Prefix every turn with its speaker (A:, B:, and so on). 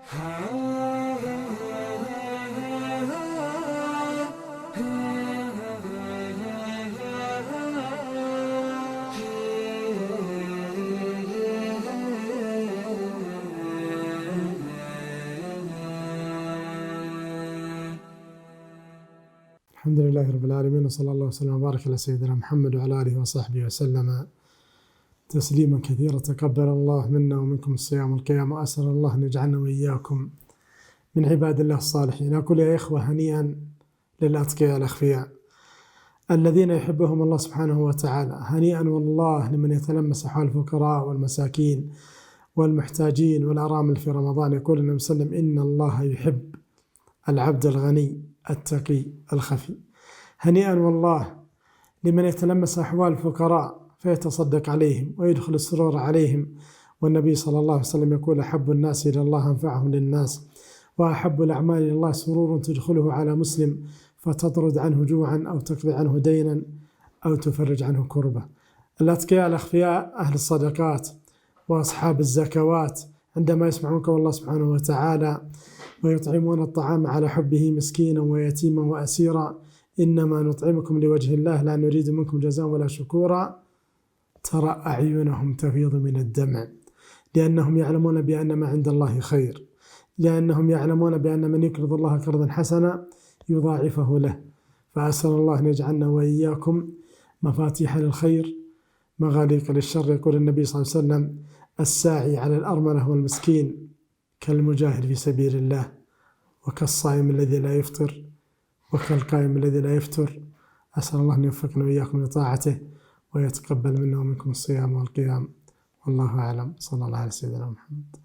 A: الحمد لله رب العالمين، وصلى الله وسلم وبارك على سيدنا محمد وعلى آله وصحبه وسلم تسليما كثيرا. تقبل الله منا ومنكم الصيام والقيام، وأسأل الله أن يجعلنا وإياكم من عباد الله الصالحين. أقول يا إخوة هنيئا للأتقياء الأخفياء الذين يحبهم الله سبحانه وتعالى. هنيئا والله لمن يتلمس أحوال الفقراء والمساكين والمحتاجين والأرامل في رمضان. يقول النبي صلى الله عليه وسلم: إن الله يحب العبد الغني التقي الخفي. هنيئا والله لمن يتلمس أحوال الفقراء فيتصدق عليهم ويدخل السرور عليهم. والنبي صلى الله عليه وسلم يقول: أحب الناس إلى الله أنفعهم للناس، وأحب الأعمال إلى الله سرور تدخله على مسلم فتطرد عنه جوعا أو تقضي عنه دينا أو تفرج عنه كربة. الأتقياء الأخفياء أهل الصدقات وأصحاب الزكوات عندما يسمعون قول الله سبحانه وتعالى: ويطعمون الطعام على حبه مسكينا ويتيما وأسيرا إنما نطعمكم لوجه الله لا نريد منكم جزاء ولا شكورا، ترى أعينهم تفيض من الدمع لأنهم يعلمون بأن ما عند الله خير، لأنهم يعلمون بأن من يقرض الله قرضا حسنا يضاعفه له. فأسأل الله أن يجعلنا وإياكم مفاتيح للخير مغاليق للشر. يقول النبي صلى الله عليه وسلم: الساعي على الأرملة والمسكين كالمجاهد في سبيل الله، وكالصائم الذي لا يفطر، وكالقائم الذي لا يفتر. أسأل الله أن يوفقنا وإياكم لطاعته ويتقبل منا ومنكم الصيام والقيام. والله أعلم. صلى الله على سيدنا محمد.